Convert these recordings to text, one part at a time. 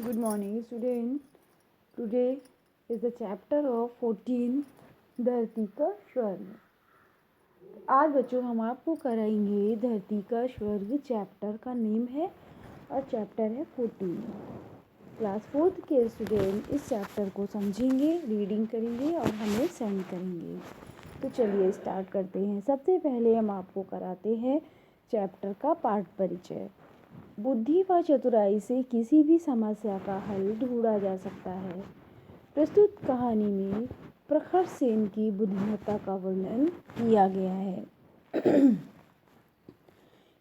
Good morning, student. Today is the chapter of 14 धरती का स्वर्ग। आज बच्चों हम आपको कराएंगे धरती का स्वर्ग। चैप्टर का नेम है और चैप्टर है 14। क्लास 4 के स्टूडेंट इस चैप्टर को समझेंगे, रीडिंग करेंगे और हमें सेंड करेंगे। तो चलिए स्टार्ट करते हैं। सबसे पहले हम आपको कराते हैं चैप्टर का पाठ परिचय। बुद्धि व चतुराई से किसी भी समस्या का हल ढूंढा जा सकता है। प्रस्तुत कहानी में प्रखर सेन की बुद्धिमत्ता का वर्णन किया गया है।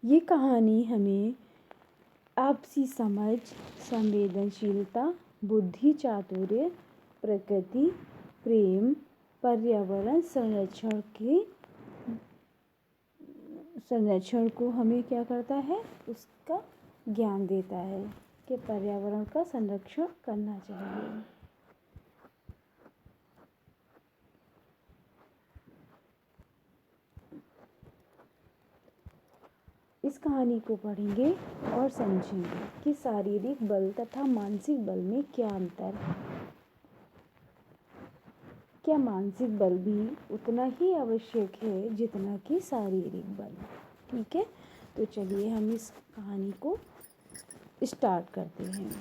ये कहानी हमें आपसी समझ, संवेदनशीलता, बुद्धि चातुर्य, प्रकृति, प्रेम, पर्यावरण संरक्षण को हमें क्या करता है, उसका ज्ञान देता है कि पर्यावरण का संरक्षण करना चाहिए। इस कहानी को पढ़ेंगे और समझेंगे कि शारीरिक बल तथा मानसिक बल में क्या अंतर है। क्या मानसिक बल भी उतना ही आवश्यक है जितना कि शारीरिक बल? ठीक है, तो चलिए हम इस कहानी को स्टार्ट करते हैं।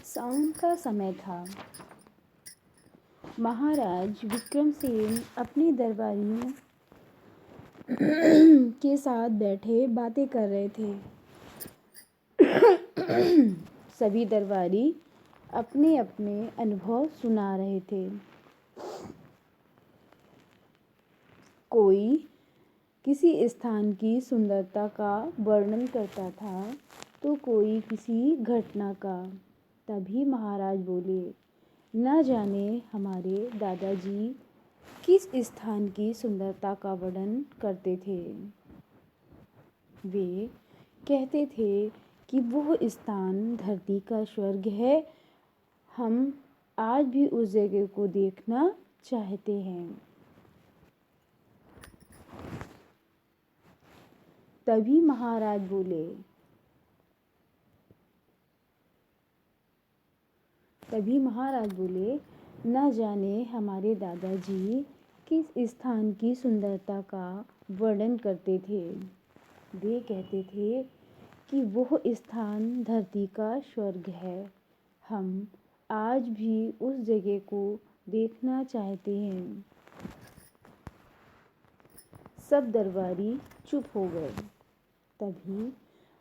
साउन का समय था। महाराज विक्रमसेन अपने दरबारियों के साथ बैठे बातें कर रहे थे। सभी दरबारी अपने अपने अनुभव सुना रहे थे। कोई किसी स्थान की सुंदरता का वर्णन करता था तो कोई किसी घटना का। तभी महाराज बोले, न जाने हमारे दादाजी किस स्थान की सुंदरता का वर्णन करते थे। वे कहते थे कि वह स्थान धरती का स्वर्ग है। हम आज भी उस जगह को देखना चाहते हैं। तभी महाराज बोले, न जाने हमारे दादाजी किस स्थान की सुंदरता का वर्णन करते थे। वे कहते थे कि वह स्थान धरती का स्वर्ग है। हम आज भी उस जगह को देखना चाहते हैं। सब दरबारी चुप हो गए। तभी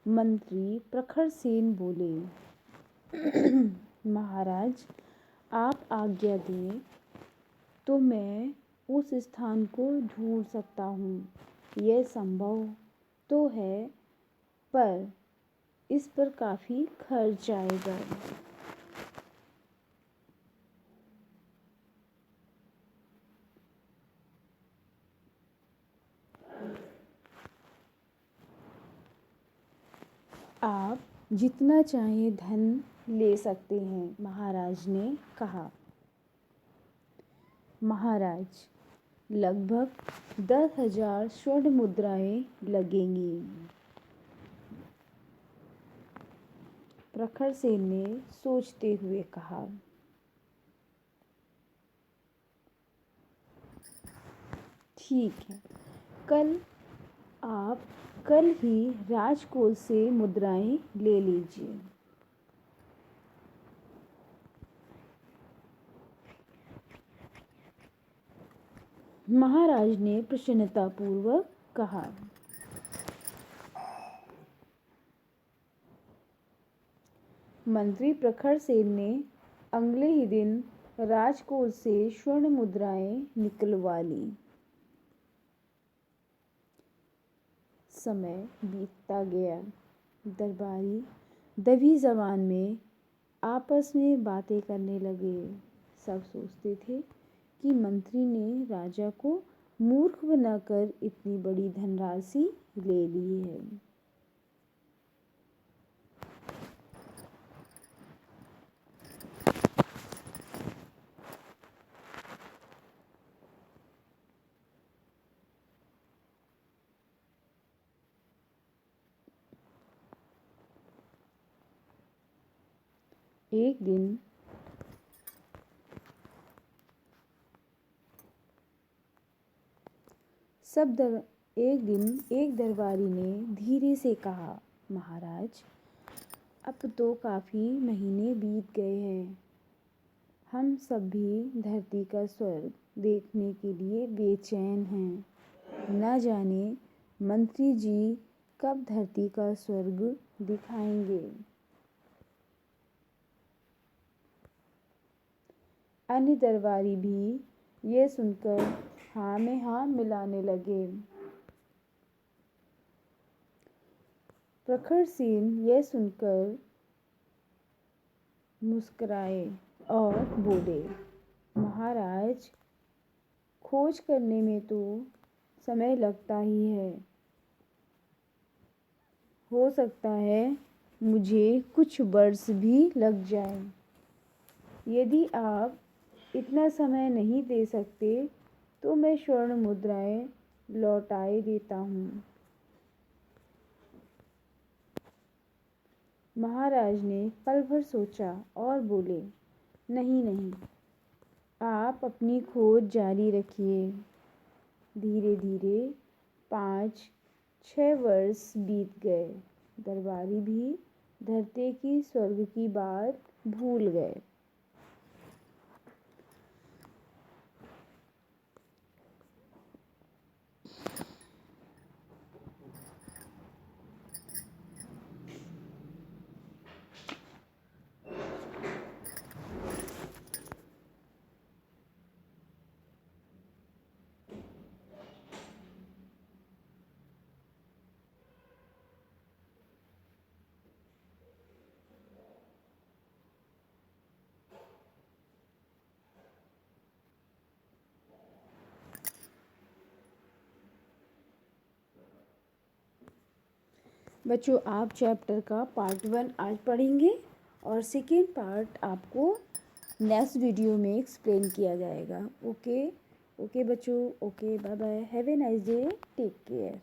मंत्री प्रखर सेन बोले, महाराज, आप आज्ञा दें तो मैं उस स्थान को ढूंढ सकता हूँ। यह संभव तो है, पर इस पर काफ़ी खर्च आएगा। आप जितना चाहे धन ले सकते हैं, महाराज ने कहा। महाराज, लगभग 10,000 स्वर्ण मुद्राएं लगेंगी। प्रखर सेन ने सोचते हुए कहा। ठीक है, आप कल ही राजकोष से मुद्राएं ले लीजिए। महाराज ने प्रसन्नतापूर्वक कहा। मंत्री प्रखर सेन ने अगले ही दिन राजकोष से स्वर्ण मुद्राएं निकलवा ली। समय बीतता गया। दरबारी दबी जबान में आपस में बातें करने लगे। सब सोचते थे कि मंत्री ने राजा को मूर्ख बनाकर इतनी बड़ी धनराशि ले ली है। एक दिन एक दरबारी ने धीरे से कहा, महाराज, अब तो काफ़ी महीने बीत गए हैं। हम सब भी धरती का स्वर्ग देखने के लिए बेचैन हैं। न जाने मंत्री जी कब धरती का स्वर्ग दिखाएंगे। अन्य दरबारी भी ये सुनकर हाँ में हाँ मिलाने लगे। प्रखर सेन यह सुनकर मुस्कुराए और बोले, महाराज, खोज करने में तो समय लगता ही है। हो सकता है मुझे कुछ वर्ष भी लग जाए। यदि आप इतना समय नहीं दे सकते तो मैं स्वर्ण मुद्राएं लौटाए देता हूँ। महाराज ने पल भर सोचा और बोले, नहीं नहीं, आप अपनी खोज जारी रखिए। धीरे धीरे 5-6 वर्ष बीत गए। दरबारी भी धरती की स्वर्ग की बात भूल गए। बच्चों, आप चैप्टर का पार्ट 1 आज पढ़ेंगे और सेकेंड पार्ट आपको नेक्स्ट वीडियो में एक्सप्लेन किया जाएगा। ओके बच्चों, okay, bye bye, have a nice day, take care.